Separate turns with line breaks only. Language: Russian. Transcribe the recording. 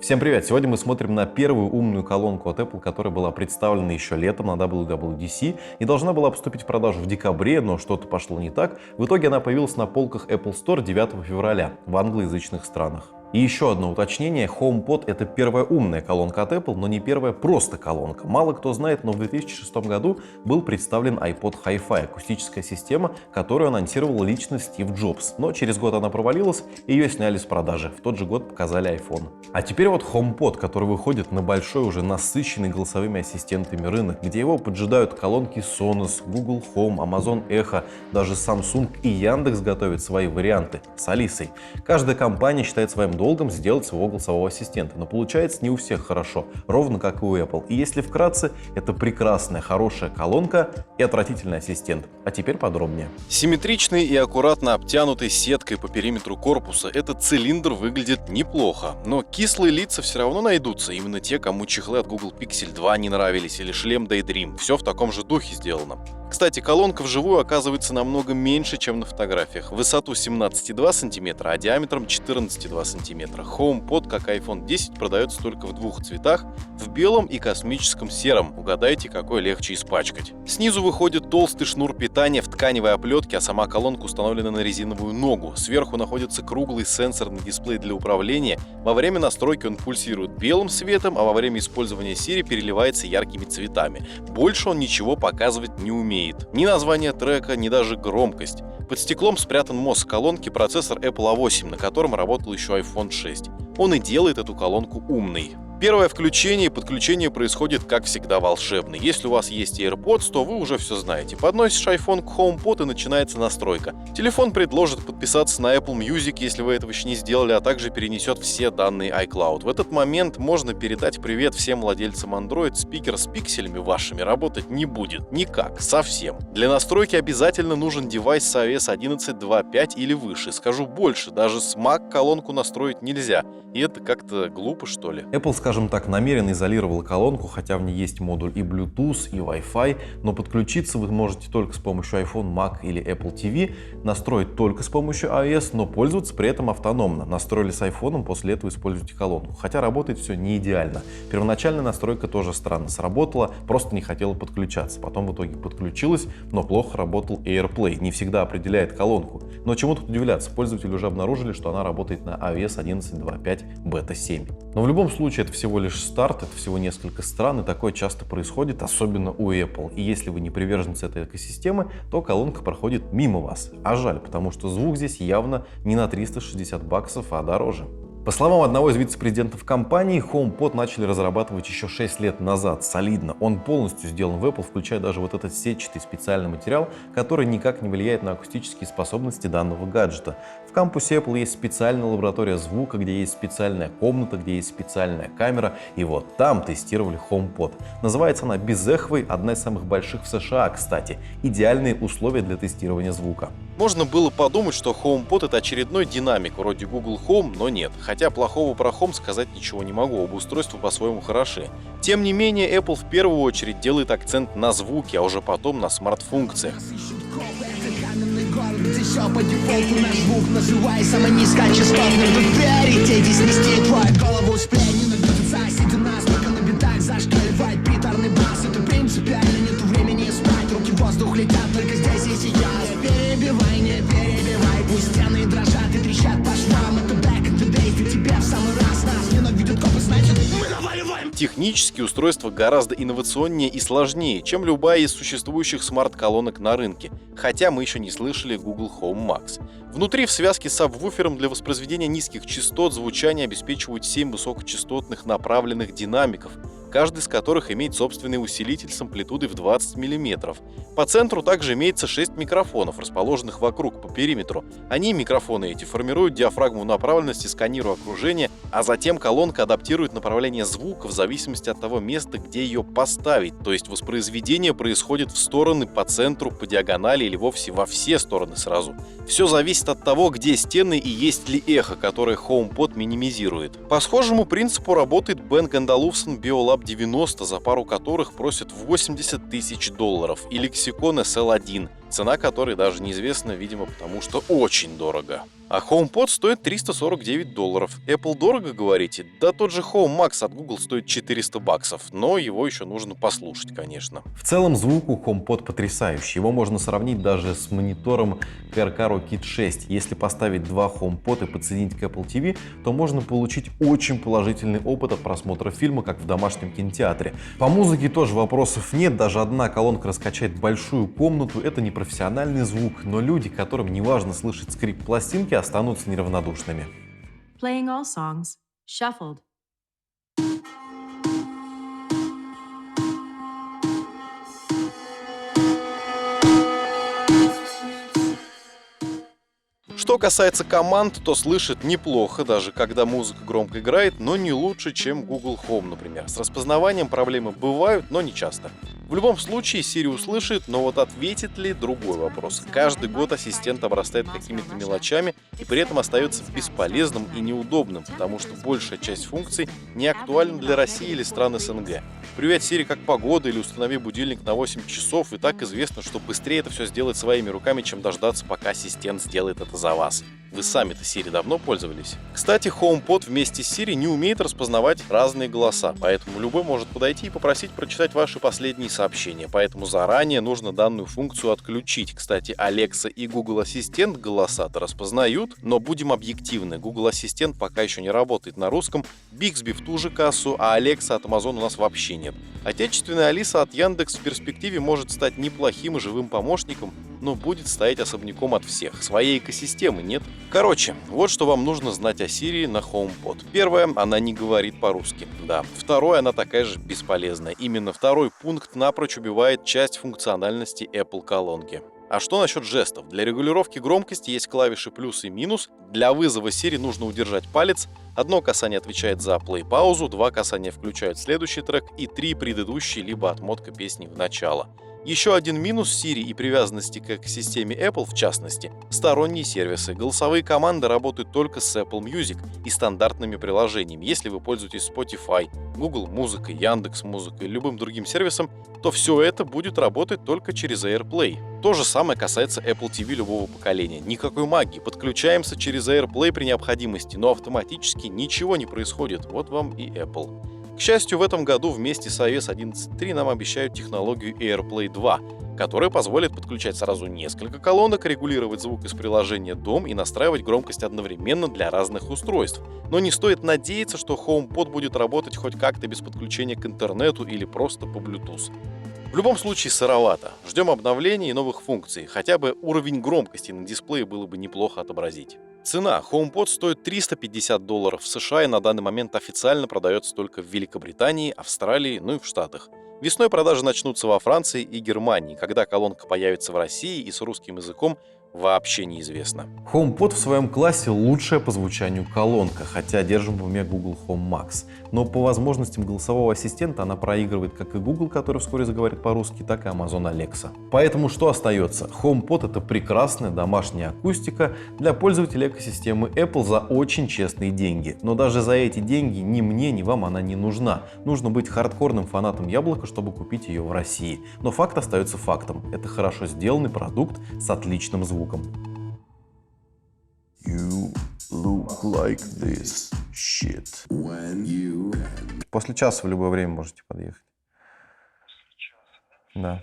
Всем привет! Сегодня мы смотрим на первую умную колонку от Apple, которая была представлена еще летом на WWDC и должна была поступить в продажу в декабре, но что-то пошло не так. В итоге она появилась на полках Apple Store 9 февраля в англоязычных странах. И еще одно уточнение. HomePod — это первая умная колонка от Apple, но не первая просто колонка. Мало кто знает, но в 2006 году был представлен iPod Hi-Fi, акустическая система, которую анонсировал лично Стив Джобс. Но через год она провалилась, и ее сняли с продажи. В тот же год показали iPhone. А теперь вот HomePod, который выходит на большой, уже насыщенный голосовыми ассистентами рынок, где его поджидают колонки Sonos, Google Home, Amazon Echo, даже Samsung и Яндекс готовят свои варианты с Алисой. Каждая компания считает своим долгом сделать своего голосового ассистента, но получается не у всех хорошо, ровно как и у Apple. И если вкратце, это прекрасная, хорошая колонка и отвратительный ассистент. А теперь подробнее.
Симметричный и аккуратно обтянутый сеткой по периметру корпуса, этот цилиндр выглядит неплохо, но кислые лица все равно найдутся, именно те, кому чехлы от Google Pixel 2 не нравились или шлем Daydream. Все в таком же духе сделано. Кстати, колонка вживую оказывается намного меньше, чем на фотографиях. В высоту 17,2 см, а диаметром 14,2 см. HomePod, как iPhone 10, продается только в двух цветах, в белом и космическом сером. Угадайте, какой легче испачкать. Снизу выходит толстый шнур питания в тканевой оплетке, а сама колонка установлена на резиновую ногу. Сверху находится круглый сенсорный дисплей для управления. Во время настройки он пульсирует белым светом, а во время использования Siri переливается яркими цветами. Больше он ничего показывать не умеет. Ни название трека, ни даже громкость. Под стеклом спрятан мозг колонки, процессор Apple A8, на котором работал еще iPhone 6. Он и делает эту колонку умной. Первое включение и подключение происходит, как всегда, волшебно. Если у вас есть AirPods, то вы уже все знаете. Подносишь iPhone к HomePod и начинается настройка. Телефон предложит подписаться на Apple Music, если вы этого еще не сделали, а также перенесет все данные iCloud. В этот момент можно передать привет всем владельцам Android. Спикер с пикселями вашими работать не будет. Никак. Совсем. Для настройки обязательно нужен девайс с iOS 11.2.5 или выше. Скажу больше, даже с Mac колонку настроить нельзя. И это как-то глупо, что ли.
Apple, скажем так, намеренно изолировала колонку, хотя в ней есть модуль и Bluetooth, и Wi-Fi, но подключиться вы можете только с помощью iPhone, Mac или Apple TV, настроить только с помощью iOS, но пользоваться при этом автономно. Настроили с iPhone, после этого используйте колонку. Хотя работает все не идеально. Первоначальная настройка тоже странно сработала, просто не хотела подключаться. Потом в итоге подключилась, но плохо работал AirPlay. Не всегда определяет колонку. Но чему тут удивляться, пользователи уже обнаружили, что она работает на iOS 11.2.5 Beta 7. Но в любом случае это всего лишь старт, это всего несколько стран, и такое часто происходит, особенно у Apple. И если вы не приверженцы этой экосистемы, то колонка проходит мимо вас. А жаль, потому что звук здесь явно не на 360 баксов, а дороже. По словам одного из вице-президентов компании, HomePod начали разрабатывать еще 6 лет назад, солидно. Он полностью сделан в Apple, включая даже вот этот сетчатый специальный материал, который никак не влияет на акустические способности данного гаджета. В кампусе Apple есть специальная лаборатория звука, где есть специальная комната, где есть специальная камера, и вот там тестировали HomePod. Называется она безэховой, одна из самых больших в США, кстати. Идеальные условия для тестирования звука.
Можно было подумать, что HomePod — это очередной динамик вроде Google Home, но нет. Хотя плохого про Home сказать ничего не могу, оба устройства по-своему хороши. Тем не менее, Apple в первую очередь делает акцент на звуке, а уже потом на смарт-функциях.
Где все по дефолту наш звук называй самый низкочастотным. Тут приоритете снести твою голову с плени. Набьются сидя нас, только на битах зашкаливает приторный бас. Это принципиально, нету времени спать. Руки в воздух летят только здесь и сейчас. Не перебивай, не перебивай. Пусть стены дрожат и трещат по швам. Это back in the days, и тебе в самый раз. Нас ненавидят копы, значит мы наваливаем.
Технически устройство гораздо инновационнее и сложнее, чем любая из существующих смарт-колонок на рынке, хотя мы еще не слышали Google Home Max. Внутри в связке с сабвуфером для воспроизведения низких частот звучание обеспечивают 7 высокочастотных направленных динамиков, каждый из которых имеет собственный усилитель с амплитудой в 20 мм. По центру также имеется 6 микрофонов, расположенных вокруг по периметру. Они, микрофоны эти, формируют диафрагму направленности, сканируя окружение, а затем колонка адаптирует направление звука в зависимости от того места, где ее поставить, то есть воспроизведение происходит в стороны, по центру, по диагонали или вовсе во все стороны сразу. Все зависит от того, где стены и есть ли эхо, которое HomePod минимизирует. По схожему принципу работает Bang & Olufsen Beolab 90, за пару которых просят $80 000, и Lexicon SL1. цена которой даже неизвестна, видимо, потому что очень дорого. А HomePod стоит $349. Apple дорого, говорите? Да тот же Home Max от Google стоит $400, но его еще нужно послушать, конечно.
В целом звук у HomePod потрясающий. Его можно сравнить даже с монитором Carcaro Kit 6. Если поставить два HomePod и подсоединить к Apple TV, то можно получить очень положительный опыт от просмотра фильма, как в домашнем кинотеатре. По музыке тоже вопросов нет. Даже одна колонка раскачает большую комнату. Это не профессиональный звук, но люди, которым не важно слышать скрип пластинки, останутся неравнодушными.
Playing all songs, shuffled.
Что касается команд, то слышит неплохо, даже когда музыка громко играет, но не лучше, чем Google Home, например. С распознаванием проблемы бывают, но не часто. В любом случае Siri услышит, но вот ответит ли — другой вопрос. Каждый год ассистент обрастает какими-то мелочами и при этом остается бесполезным и неудобным, потому что большая часть функций не актуальна для России или стран СНГ. Привет, Siri, как погода, или установи будильник на 8 часов, и так известно, что быстрее это все сделать своими руками, чем дождаться, пока ассистент сделает это за вас. Вы сами-то Siri давно пользовались? Кстати, HomePod вместе с Siri не умеет распознавать разные голоса, поэтому любой может подойти и попросить прочитать ваши последние сообщения, поэтому заранее нужно данную функцию отключить. Кстати, Alexa и Google Ассистент голоса-то распознают, но будем объективны, Google Ассистент пока еще не работает на русском, Bixby в ту же кассу, а Alexa от Amazon у нас вообще нет. Отечественная Алиса от Яндекс в перспективе может стать неплохим и живым помощником, но будет стоять особняком от всех. Своей экосистемы нет. Короче, вот что вам нужно знать о Siri на HomePod. Первое, она не говорит по-русски. Да. Второе, она такая же бесполезная. Именно второй пункт напрочь убивает часть функциональности Apple колонки. А что насчет жестов? Для регулировки громкости есть клавиши плюс и минус. Для вызова Siri нужно удержать палец. Одно касание отвечает за плей-паузу, 2 касания включают следующий трек и 3 предыдущие, либо отмотка песни в начало. Еще один минус Siri и привязанности к экосистеме Apple, в частности, сторонние сервисы. Голосовые команды работают только с Apple Music и стандартными приложениями. Если вы пользуетесь Spotify, Google Музыкой, Яндекс Музыкой или любым другим сервисом, то все это будет работать только через AirPlay. То же самое касается Apple TV любого поколения. Никакой магии. Подключаемся через AirPlay при необходимости, но автоматически ничего не происходит. Вот вам и Apple. К счастью, в этом году вместе с iOS 11.3 нам обещают технологию AirPlay 2, которая позволит подключать сразу несколько колонок, регулировать звук из приложения «Дом» и настраивать громкость одновременно для разных устройств. Но не стоит надеяться, что HomePod будет работать хоть как-то без подключения к интернету или просто по Bluetooth. В любом случае сыровато. Ждем обновлений и новых функций. Хотя бы уровень громкости на дисплее было бы неплохо отобразить. Цена. HomePod стоит $350 в США и на данный момент официально продается только в Великобритании, Австралии, ну и в Штатах. Весной продажи начнутся во Франции и Германии. Когда колонка появится в России и с русским языком, вообще неизвестно.
HomePod в своем классе лучшая по звучанию колонка, хотя держим в уме Google Home Max. Но по возможностям голосового ассистента она проигрывает как и Google, который вскоре заговорит по-русски, так и Amazon Alexa. Поэтому что остается? HomePod — это прекрасная домашняя акустика для пользователей экосистемы Apple за очень честные деньги. Но даже за эти деньги ни мне, ни вам она не нужна. Нужно быть хардкорным фанатом яблока, чтобы купить ее в России. Но факт остается фактом. Это хорошо сделанный продукт с отличным звуком. You look like this shit. После часа в любое время можете подъехать. Да.